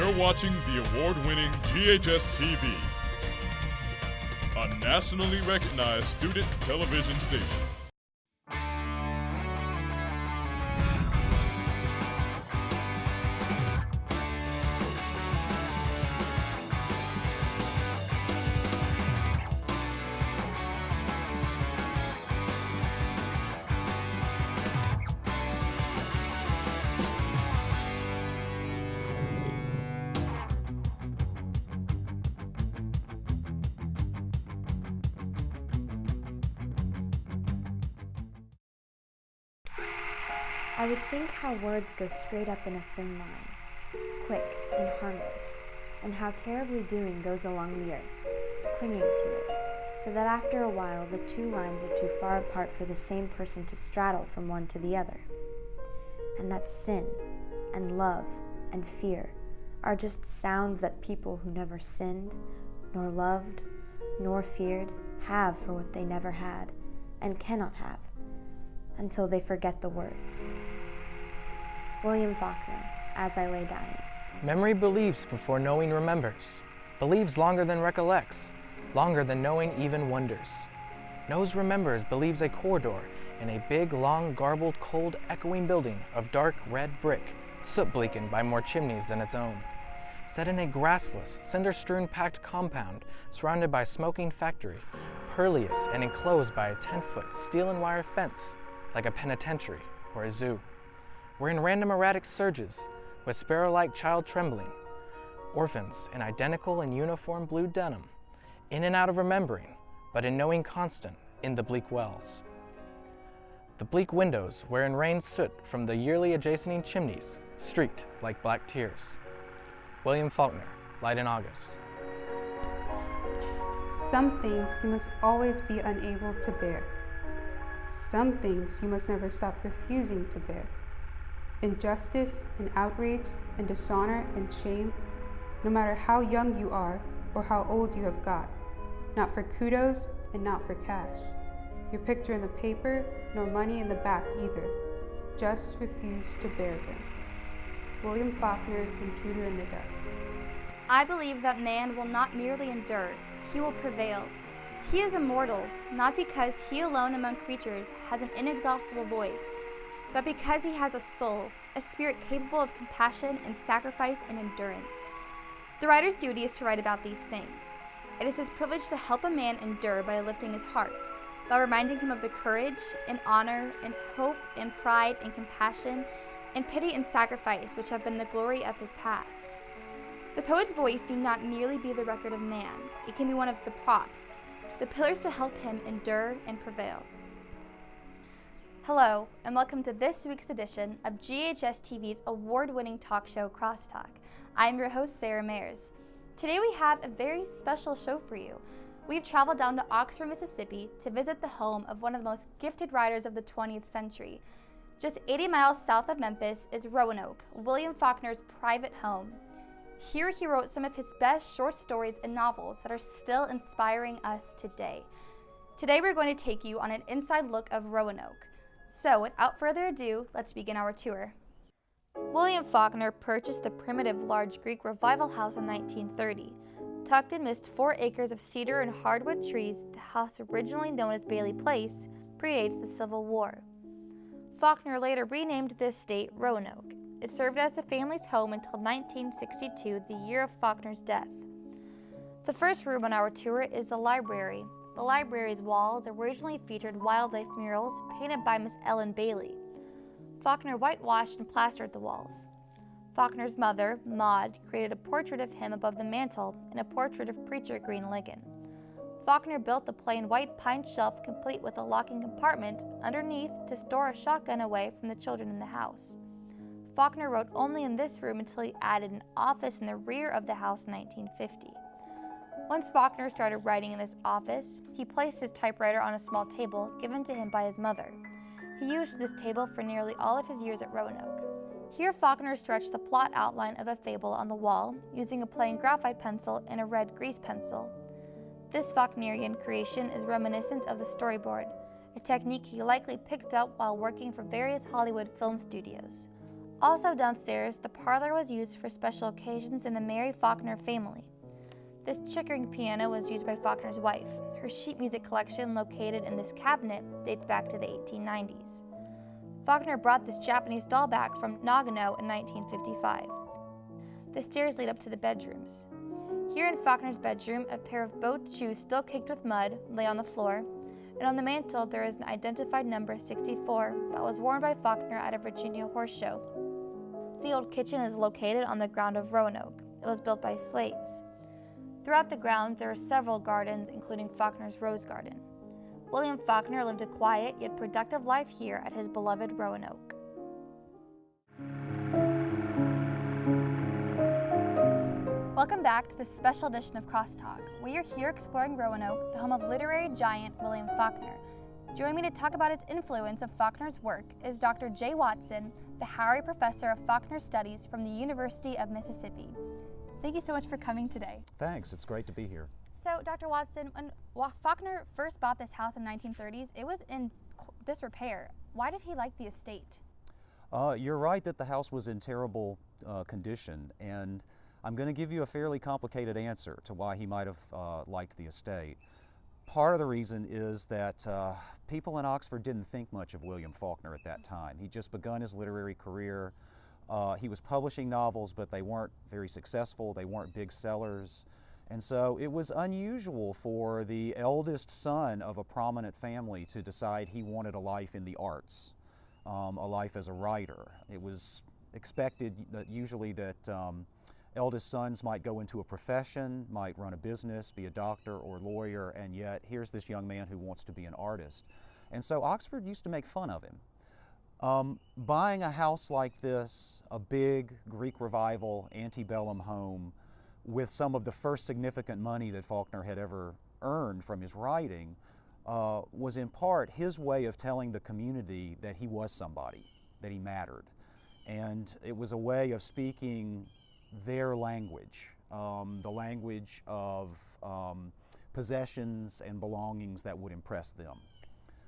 You're watching the award-winning GHS-TV, a nationally recognized student television station. I would think how words go straight up in a thin line, quick and harmless, and how terribly doing goes along the earth, clinging to it, so that after a while the two lines are too far apart for the same person to straddle from one to the other. And that sin and love and fear are just sounds that people who never sinned, nor loved, nor feared have for what they never had and cannot have, until they forget the words. William Faulkner, As I Lay Dying. Memory believes before knowing remembers, believes longer than recollects, longer than knowing even wonders. Knows remembers believes a corridor in a big, long, garbled, cold, echoing building of dark red brick, soot-bleakened by more chimneys than its own. Set in a grassless, cinder-strewn packed compound surrounded by smoking factory, pervious and enclosed by a 10-foot steel and wire fence, like a penitentiary or a zoo. We're in random erratic surges, with sparrow-like child trembling, orphans in identical and uniform blue denim, in and out of remembering, but in knowing constant in the bleak wells. The bleak windows wherein rains soot from the yearly adjacent chimneys, streaked like black tears. William Faulkner, Light in August. Some things you must always be unable to bear. Some things you must never stop refusing to bear. Injustice and outrage and dishonor and shame, no matter how young you are or how old you have got. Not for kudos and not for cash. Your picture in the paper, nor money in the back either. Just refuse to bear them. William Faulkner, Intruder in the Dust. I believe that man will not merely endure, he will prevail. He is immortal, not because he alone among creatures has an inexhaustible voice, but because he has a soul, a spirit capable of compassion and sacrifice and endurance. The writer's duty is to write about these things. It is his privilege to help a man endure by lifting his heart, by reminding him of the courage and honor and hope and pride and compassion and pity and sacrifice which have been the glory of his past. The poet's voice need not merely be the record of man. It can be one of the props, the pillars to help him endure and prevail. Hello, and welcome to this week's edition of GHS-TV's award-winning talk show, Crosstalk. I'm your host, Sarah Mayers. Today we have a very special show for you. We've traveled down to Oxford, Mississippi to visit the home of one of the most gifted writers of the 20th century. Just 80 miles south of Memphis is Roanoke, William Faulkner's private home. Here he wrote some of his best short stories and novels that are still inspiring us today. Today we're going to take you on an inside look of Roanoke. So without further ado, let's begin our tour. William Faulkner purchased the primitive large Greek revival house in 1930. Tucked amidst 4 acres of cedar and hardwood trees, the house, originally known as Bailey Place, predates the Civil War. Faulkner later renamed the estate Roanoke. It served as the family's home until 1962, the year of Faulkner's death. The first room on our tour is the library. The library's walls originally featured wildlife murals painted by Miss Ellen Bailey. Faulkner whitewashed and plastered the walls. Faulkner's mother, Maud, created a portrait of him above the mantel and a portrait of Preacher Green Ligon. Faulkner built the plain white pine shelf complete with a locking compartment underneath to store a shotgun away from the children in the house. Faulkner wrote only in this room until he added an office in the rear of the house in 1950. Once Faulkner started writing in this office, he placed his typewriter on a small table given to him by his mother. He used this table for nearly all of his years at Roanoke. Here Faulkner stretched the plot outline of a fable on the wall using a plain graphite pencil and a red grease pencil. This Faulknerian creation is reminiscent of the storyboard, a technique he likely picked up while working for various Hollywood film studios. Also downstairs, the parlor was used for special occasions in the Mary Faulkner family. This Chickering piano was used by Faulkner's wife. Her sheet music collection, located in this cabinet, dates back to the 1890s. Faulkner brought this Japanese doll back from Nagano in 1955. The stairs lead up to the bedrooms. Here in Faulkner's bedroom, a pair of boat shoes still caked with mud lay on the floor, and on the mantel there is an identified number 64 that was worn by Faulkner at a Virginia horse show. The old kitchen is located on the ground of Roanoke. It was built by slaves. Throughout the grounds there are several gardens, including Faulkner's Rose Garden. William Faulkner lived a quiet yet productive life here at his beloved Roanoke. Welcome back to this special edition of Crosstalk. We are here exploring Roanoke, the home of literary giant William Faulkner. Joining me to talk about its influence of Faulkner's work is Dr. Jay Watson, the Howry Professor of Faulkner Studies from the University of Mississippi. Thank you so much for coming today. Thanks, it's great to be here. So, Dr. Watson, when Faulkner first bought this house in the 1930s, it was in disrepair. Why did he like the estate? You're right that the house was in terrible condition, and I'm going to give you a fairly complicated answer to why he might have liked the estate. Part of the reason is that people in Oxford didn't think much of William Faulkner at that time. He'd just begun his literary career. He was publishing novels, but they weren't very successful. They weren't big sellers. And so it was unusual for the eldest son of a prominent family to decide he wanted a life in the arts, a life as a writer. It was expected that usually that eldest sons might go into a profession, might run a business, be a doctor or lawyer, and yet here's this young man who wants to be an artist. And so Oxford used to make fun of him. Buying a house like this, a big Greek Revival antebellum home with some of the first significant money that Faulkner had ever earned from his writing, was in part his way of telling the community that he was somebody, that he mattered. And it was a way of speaking their language, the language of possessions and belongings that would impress them.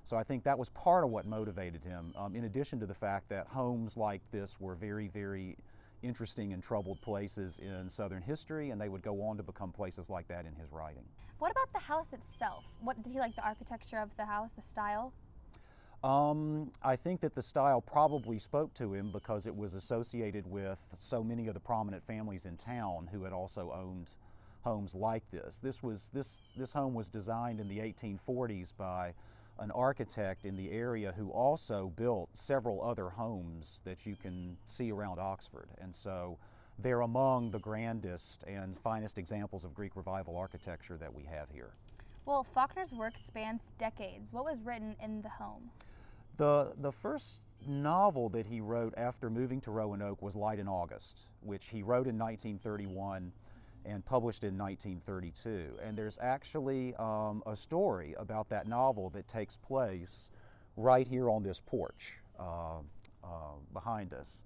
So I think that was part of what motivated him, in addition to the fact that homes like this were very, very interesting and troubled places in Southern history, and they would go on to become places like that in his writing. What about the house itself? What did he like, the architecture of the house, the style? I think that the style probably spoke to him because it was associated with so many of the prominent families in town who had also owned homes like this. This home was designed in the 1840s by an architect in the area who also built several other homes that you can see around Oxford. And so they're among the grandest and finest examples of Greek Revival architecture that we have here. Well, Faulkner's work spans decades. What was written in the home? The first novel that he wrote after moving to Roanoke was Light in August, which he wrote in 1931 and published in 1932. And there's actually a story about that novel that takes place right here on this porch behind us.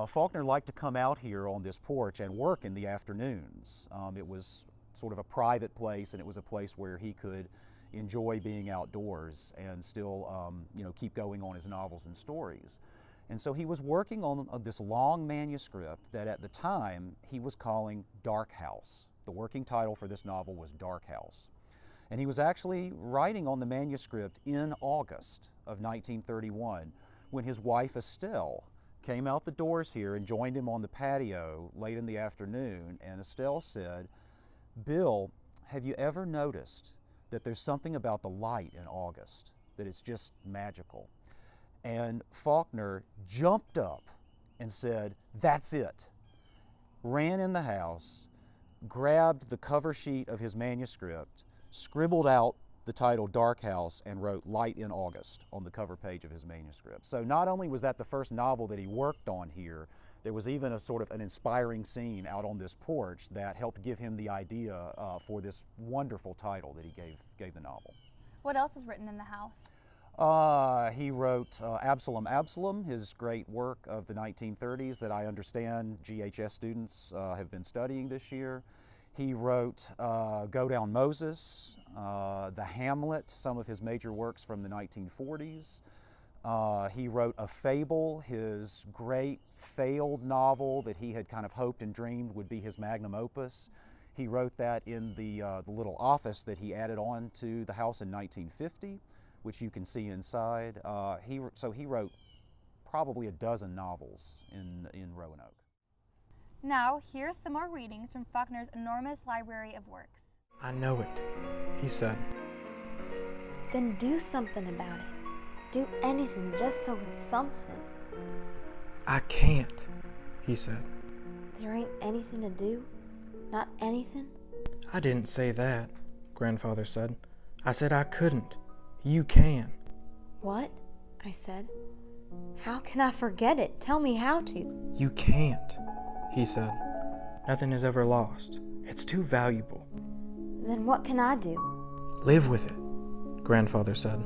Faulkner liked to come out here on this porch and work in the afternoons. It was sort of a private place, and it was a place where he could enjoy being outdoors and still keep going on his novels and stories. And so he was working on this long manuscript that at the time he was calling Dark House. The working title for this novel was Dark House. And he was actually writing on the manuscript in August of 1931 when his wife Estelle came out the doors here and joined him on the patio late in the afternoon. And Estelle said, "Bill, have you ever noticed that there's something about the light in August, that it's just magical?" And Faulkner jumped up and said, "That's it." Ran in the house, grabbed the cover sheet of his manuscript, scribbled out the title Dark House, and wrote Light in August on the cover page of his manuscript. So not only was that the first novel that he worked on here, there was even a sort of an inspiring scene out on this porch that helped give him the idea for this wonderful title that he gave the novel. What else is written in the house? He wrote Absalom, his great work of the 1930s that I understand GHS students have been studying this year. He wrote Go Down Moses, The Hamlet, some of his major works from the 1940s. He wrote A Fable, his great failed novel that he had kind of hoped and dreamed would be his magnum opus. He wrote that in the little office that he added on to the house in 1950, which you can see inside. So he wrote probably a dozen novels in Roanoke. Now, here's some more readings from Faulkner's enormous library of works. I know it, he said. Then do something about it. Do anything just so it's something. I can't, he said. There ain't anything to do? Not anything? I didn't say that, Grandfather said. I said I couldn't. You can. What? I said. How can I forget it? Tell me how to. You can't, he said. Nothing is ever lost. It's too valuable. Then what can I do? Live with it, Grandfather said.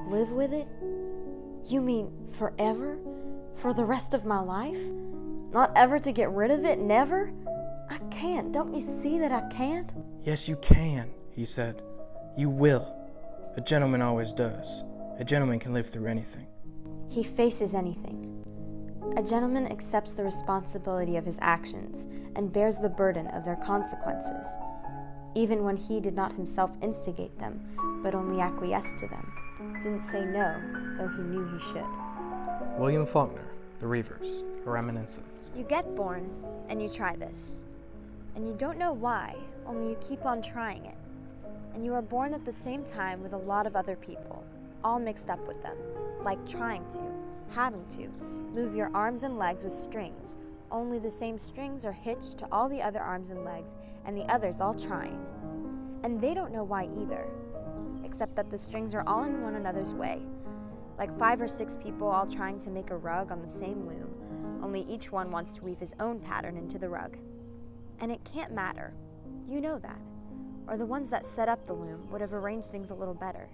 Live with it? You mean forever? For the rest of my life? Not ever to get rid of it? Never? I can't. Don't you see that I can't? Yes, you can, he said. You will. A gentleman always does. A gentleman can live through anything. He faces anything. A gentleman accepts the responsibility of his actions and bears the burden of their consequences, even when he did not himself instigate them, but only acquiesced to them. Didn't say no, though he knew he should. William Faulkner, The Reivers, A Reminiscence. You get born, and you try this. And you don't know why, only you keep on trying it. And you are born at the same time with a lot of other people, all mixed up with them, like trying to, having to, move your arms and legs with strings, only the same strings are hitched to all the other arms and legs, and the others all trying. And they don't know why either, except that the strings are all in one another's way, like 5 or 6 people all trying to make a rug on the same loom, only each one wants to weave his own pattern into the rug. And it can't matter. You know that. Or the ones that set up the loom would have arranged things a little better.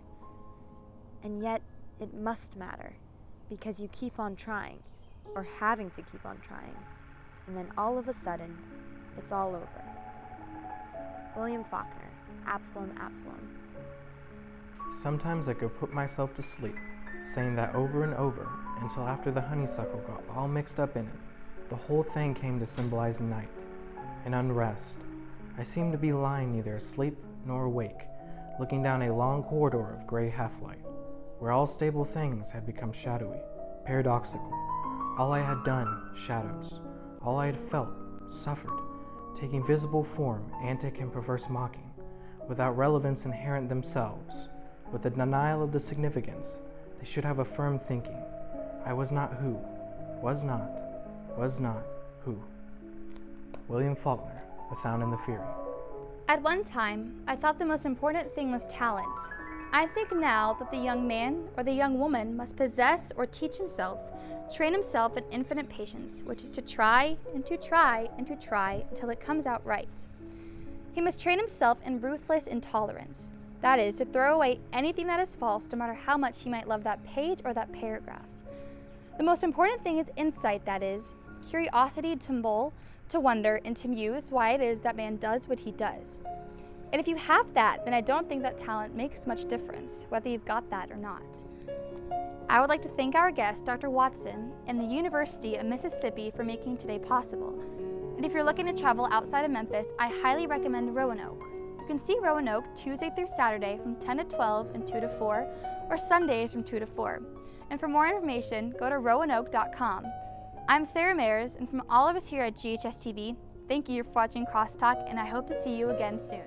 And yet, it must matter, because you keep on trying, or having to keep on trying, and then all of a sudden, it's all over. William Faulkner, Absalom, Absalom. Sometimes I could put myself to sleep, saying that over and over, until after the honeysuckle got all mixed up in it, the whole thing came to symbolize night, and unrest. I seemed to be lying neither asleep nor awake, looking down a long corridor of gray half-light, where all stable things had become shadowy, paradoxical. All I had done, shadows. All I had felt, suffered, taking visible form, antic and perverse mocking, without relevance inherent themselves, with the denial of the significance. They should have affirmed thinking. I was not who, was not who. William Faulkner, The Sound and the Fury. At one time, I thought the most important thing was talent. I think now that the young man or the young woman must possess or teach himself, train himself in infinite patience, which is to try and to try and to try until it comes out right. He must train himself in ruthless intolerance. That is, to throw away anything that is false, no matter how much he might love that page or that paragraph. The most important thing is insight, that is, curiosity to mull, to wonder, and to muse why it is that man does what he does. And if you have that, then I don't think that talent makes much difference, whether you've got that or not. I would like to thank our guest, Dr. Watson, and the University of Mississippi for making today possible. And if you're looking to travel outside of Memphis, I highly recommend Roanoke. You can see Roanoke Tuesday through Saturday from 10 to 12 and 2 to 4, or Sundays from 2 to 4. And for more information, go to roanoke.com. I'm Sarah Mayers, and from all of us here at GHS-TV, thank you for watching Crosstalk, and I hope to see you again soon.